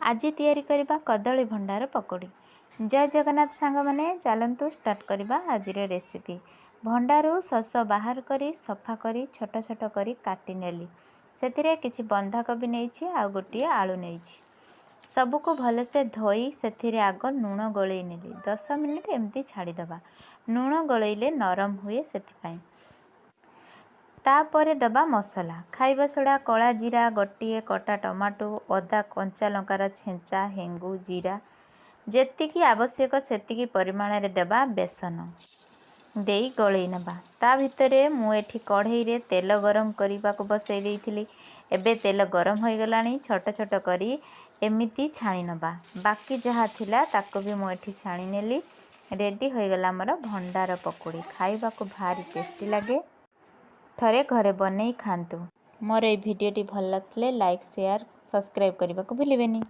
आज तैयारी करबा कदली भंडार पकोड़ी। जय जगन्नाथ सांग माने चलतु स्टार्ट करबा आज रेसिपी। भंडारू शस बाहर करी सफा करी छोट छोट करी काटी नेली। सेतिरे किछि बंधाकोबी नेइछि आ गोटिए आलू नेइछि। सबको भलसे धोई सेथिरे आग नूण गलई नेली। 10 मिनिट एमती छाड़ी दबा। नूण गलईले नरम हुए सेथिपाई। तापरे दबा मसला खाइबा सोडा कला जीरा गोटिए कटा टमाटो अदा कंचा लंकार छेंचा हेंगू जीरा जेतिकी आवश्यक सेतिकी परिमाण रे देबा बेसन देई गलई नबा। ता भितरे मु एठी कढ़ई रे तेल गरम करबा को बसई देइथिली। एबे तेल गरम होई गलानी छोट छोट करी एमिति छाणी नबा। बाकी जहा थिला ताको भी मु एठी छाणी नेली। रेडी होई गला हमर भंडार पकोड़ी। खाइबा को भारी टेस्टी लागे। थरे घरे बनेई खांतु। मोर ए भिडियोटी भल लगथिले लाइक शेयर सब्सक्राइब करबा को भूलिबेनी।